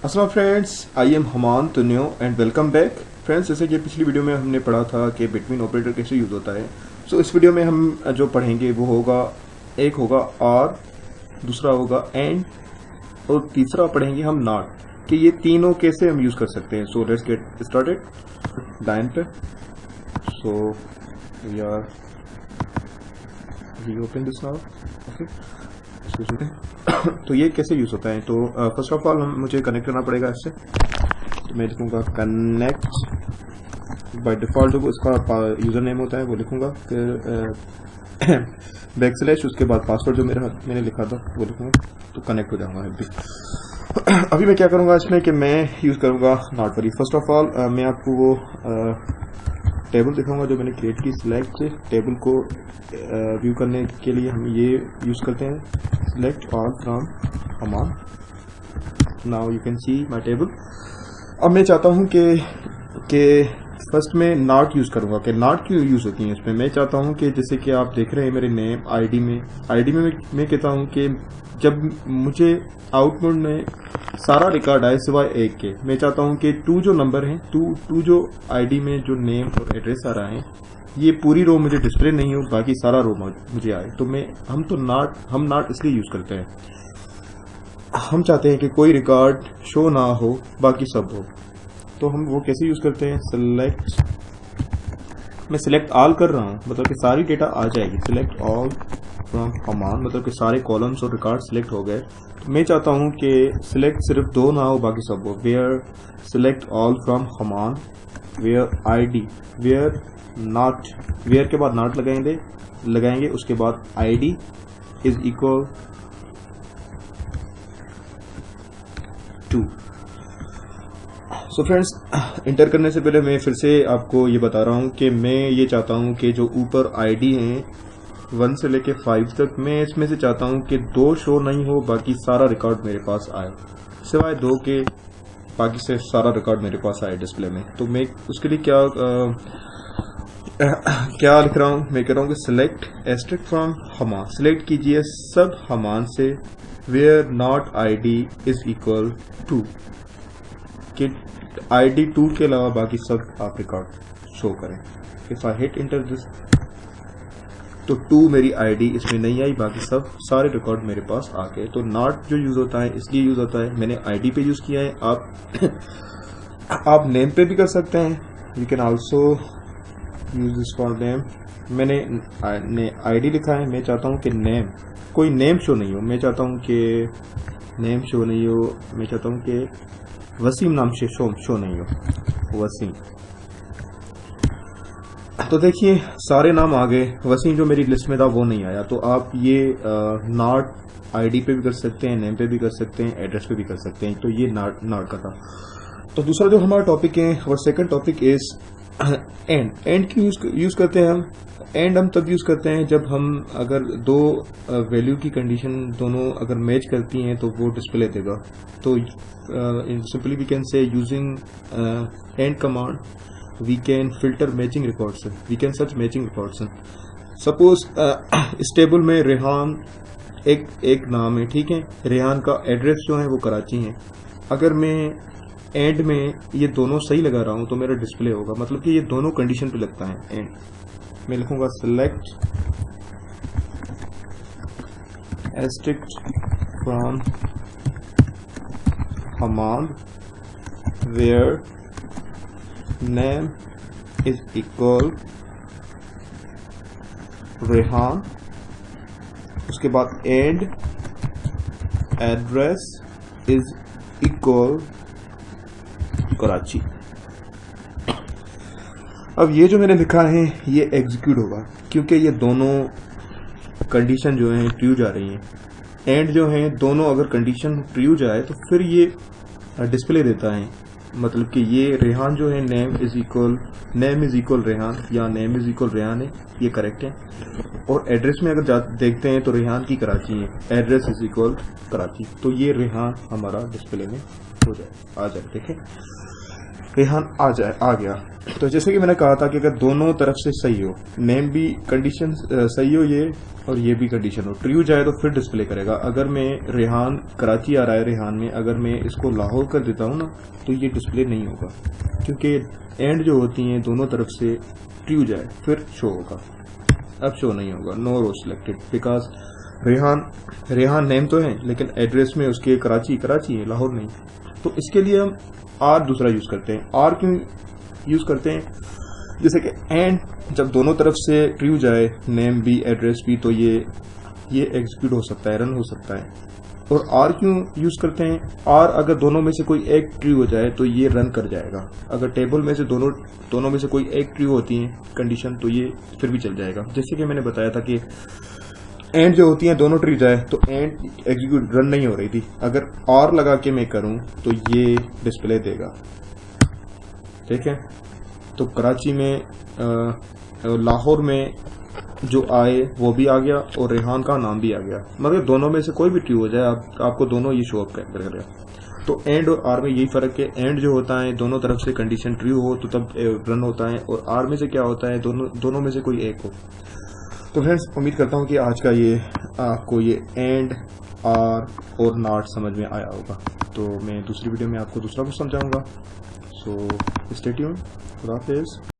अस्सलाम friends, I am Haman Tunio and welcome back. Friends, जैसे कि पिछली वीडियो में हमने पढ़ा था कि बिटवीन ऑपरेटर कैसे यूज़ होता है। सो इस वीडियो में हम जो पढ़ेंगे वो होगा, एक होगा आर, दूसरा होगा एंड और तीसरा पढ़ेंगे हम नॉट, कि ये तीनों कैसे हम यूज़ कर सकते हैं। So let's get started. Line पे so we are reopen this now. Okay, तो ये कैसे यूज़ होता है। तो फर्स्ट ऑफ ऑल मुझे कनेक्ट करना पड़ेगा इससे। तो मैं लिखूँगा कनेक्ट। बाय डिफ़ॉल्ट जो इसका यूज़र नेम होता है वो लिखूँगा, फिर बैकस्लैश, उसके बाद पासवर्ड जो मैंने लिखा था वो लिखूँगा, तो कनेक्ट हो जाऊँगा अभी। अभी मैं क्या करूँगा इसमें कि मैं यूज़ करूँगा not worry. First of all मैं आपको वो टेबल दिखाऊंगा जो मैंने क्रिएट की। सिलेक्ट टेबल को व्यू करने के लिए हम ये यूज़ करते हैं, select all from Haman. Now you can see my table. अब मैं चाहता हूँ कि फर्स्ट में नॉट यूज़ करूँगा। कि नॉट क्यों यूज़ होती है इसमें, मैं चाहता हूँ कि जैसे कि आप देख रहे हैं मेरे नेम आईडी में मैं कहता हूँ कि जब मुझे आउटपुट में सारा रिकॉर्ड आए सिवाय एक के, मैं चाहता हूँ कि टू जो नंबर हैं, टू जो आईडी में जो नेम और एड्रेस आ रहा है, ये पूरी रो मुझे डिस्प्ले नहीं हो, बाकी सारा रो मुझे आए। तो हम नॉट इसलिए यूज़ करते हैं, हम चाहते हैं कि कोई रिकॉर्ड शो ना हो, बाकी सब हो। तो हम वो कैसे यूज़ करते हैं, सिलेक्ट, मैं सिलेक्ट ऑल कर रहा हूँ, मतलब कि सारी डेटा आ जाएगी। सिलेक्ट ऑल फ्रॉम हमान, मतलब कि सारे कॉलम्स और रिकॉर्ड सिलेक्ट हो गए। तो मैं चाहता हूँ कि सिलेक्ट सिर्फ दो ना हो, बाकी सब हो। Where select all from Haman, where ID, where not, where के बाद नॉट लगाएंगे, उसके बाद ID is equal to. So friends, enter करने से पहले मैं फिर से आपको ये बता रहा हूँ कि मैं ये चाहता हूँ कि जो ऊपर आईडी हैं 1 से लेके 5 तक, मैं इसमें से चाहता हूँ कि 2 शो नहीं हो, बाकी सारा रिकॉर्ड मेरे पास आए, सिवाय 2 के बाकी से सारा रिकॉर्ड मेरे पास आए डिस्प्ले में। तो मैं उसके लिए क्या लिख रहा हूँ, मैं कह रहा हूँ कि सिलेक्ट एस्ट्रिक फ्रॉम हमान, सिलेक्ट कीजिए सब हमान से, where not ID is equal to, कि आईडी 2 के अलावा बाकी सब आप रिकॉर्ड शो करें। If I hit enter this, तो 2 मेरी आईडी इसमें नहीं आई, बाकी सब सारे रिकॉर्ड मेरे पास आ गए। तो नॉट जो यूज होता है इसलिए यूज होता है, मैंने आईडी पे यूज किया है। आप नेम पे भी कर सकते हैं, you can also use this for name. मैंने आईडी लिखा है, मैं चाहता हूँ कि कोई नेम शो नहीं हो, मैं चाहता हूँ कि नेम शो नहीं हो, मैं चाहता हूँ कि वसीम नाम से शो नहीं हो, वसीम। तो देखिए सारे नाम आ गए, वसीम जो मेरी लिस्ट में था वो नहीं आया। तो आप ये नॉट आईडी पे भी कर सकते हैं, नेम पे भी कर सकते हैं, एड्रेस पे भी कर सकते हैं। तो ये नॉट का था। तो दूसरा जो हमारा टॉपिक है, और सेकंड टॉपिक इज एंड की यूज करते हैं हम। एंड हम तब यूज करते हैं जब हम अगर दो वैल्यू की कंडीशन दोनों अगर मैच करती हैं तो वो डिस्प्ले देगा। तो simply we can say using and command we can filter matching records, we can search matching records. Suppose इस टेबल में रेहान एक नाम है, ठीक है, रेहान का एड्रेस जो है वो कराची है। अगर मैं एंड में ये दोनों सही लगा रहा हूँ तो मेरा डिस्प्ले होगा, मतलब कि ये दोनों कंडीशन पे लगता है एंड। मैं लिखूंगा select asterisk from Haman, where name is equal Rehan, उसके बाद and address is equal Karachi. अब ये जो मैंने लिखा है ये एग्जीक्यूट होगा, क्योंकि ये दोनों कंडीशन जो है ट्रू जा रही हैं। एंड जो है दोनों अगर कंडीशन ट्रू जाए तो फिर ये डिस्प्ले देता है, मतलब कि ये रेहान जो है नेम इज इक्वल रेहान या नेम इज इक्वल रेहान है, ये करेक्ट है। और एड्रेस में अगर देखते हैं तो रेहान की कराची है, एड्रेस इज इक्वल कराची। तो ये रेहान हमारा डिस्प्ले में हो जाए, आ जाए। देखें रेहान आ गया। तो जैसे कि मैंने कहा था कि अगर दोनों तरफ से सही हो, नेम भी कंडीशन सही हो ये और ये भी कंडीशन हो, ट्रू जाए तो फिर डिस्प्ले करेगा। अगर मैं रेहान कराची आ रहा है, रेहान में अगर मैं इसको लाहौर कर देता हूँ ना तो ये डिस्प्ले नहीं होगा, क्योंकि एंड जो होती हैं दोनों तरफ से ट्रू जाए फिर शो होगा। अब शो नहीं होगा, no row selected, because Rehan name तो है लेकिन एड्रेस में उसके कराची है, लाहौर नहीं। तो इसके लिए हम आर दूसरा यूज करते हैं। आर क्यों यूज करते हैं? जैसे कि एंड जब दोनों तरफ से ट्रू जाए, नेम भी एड्रेस भी, तो ये एग्जीक्यूट हो सकता है, रन हो सकता है। और आर क्यों यूज करते हैं? आर अगर दोनों में से कोई एक ट्रू हो जाए तो ये रन कर जाएगा। अगर टेबल में से दोनों में से कोई एक ट्रू होती है कंडीशन तो ये फिर भी चल जाएगा। जैसे कि मैंने बताया था कि एंड जो होती है दोनों ट्रू जाए तो एंड एग्जीक्यूट रन नहीं हो रही थी। अगर और लगा के मैं करूं तो ये डिस्प्ले देगा। ठीक है, तो कराची में लाहौर में जो आए वो भी आ गया और रेहान का नाम भी आ गया। मगर दोनों में से कोई भी ट्रू हो जाए आपको दोनों ये शो अप करेगा। तो एंड और आर में यही फर्क है। एंड जो होता है दोनों तरफ से कंडीशन ट्रू हो तो तब रन होता है, और आर में से क्या होता है दोनों में से कोई एक हो। तो फ्रेंड्स, उम्मीद करता हूँ कि आज का ये आपको ये एंड, आर और नॉट समझ में आया होगा। तो मैं दूसरी वीडियो में आपको दूसरा कुछ समझाऊंगा। So stay tuned. खुदा हाफिज़।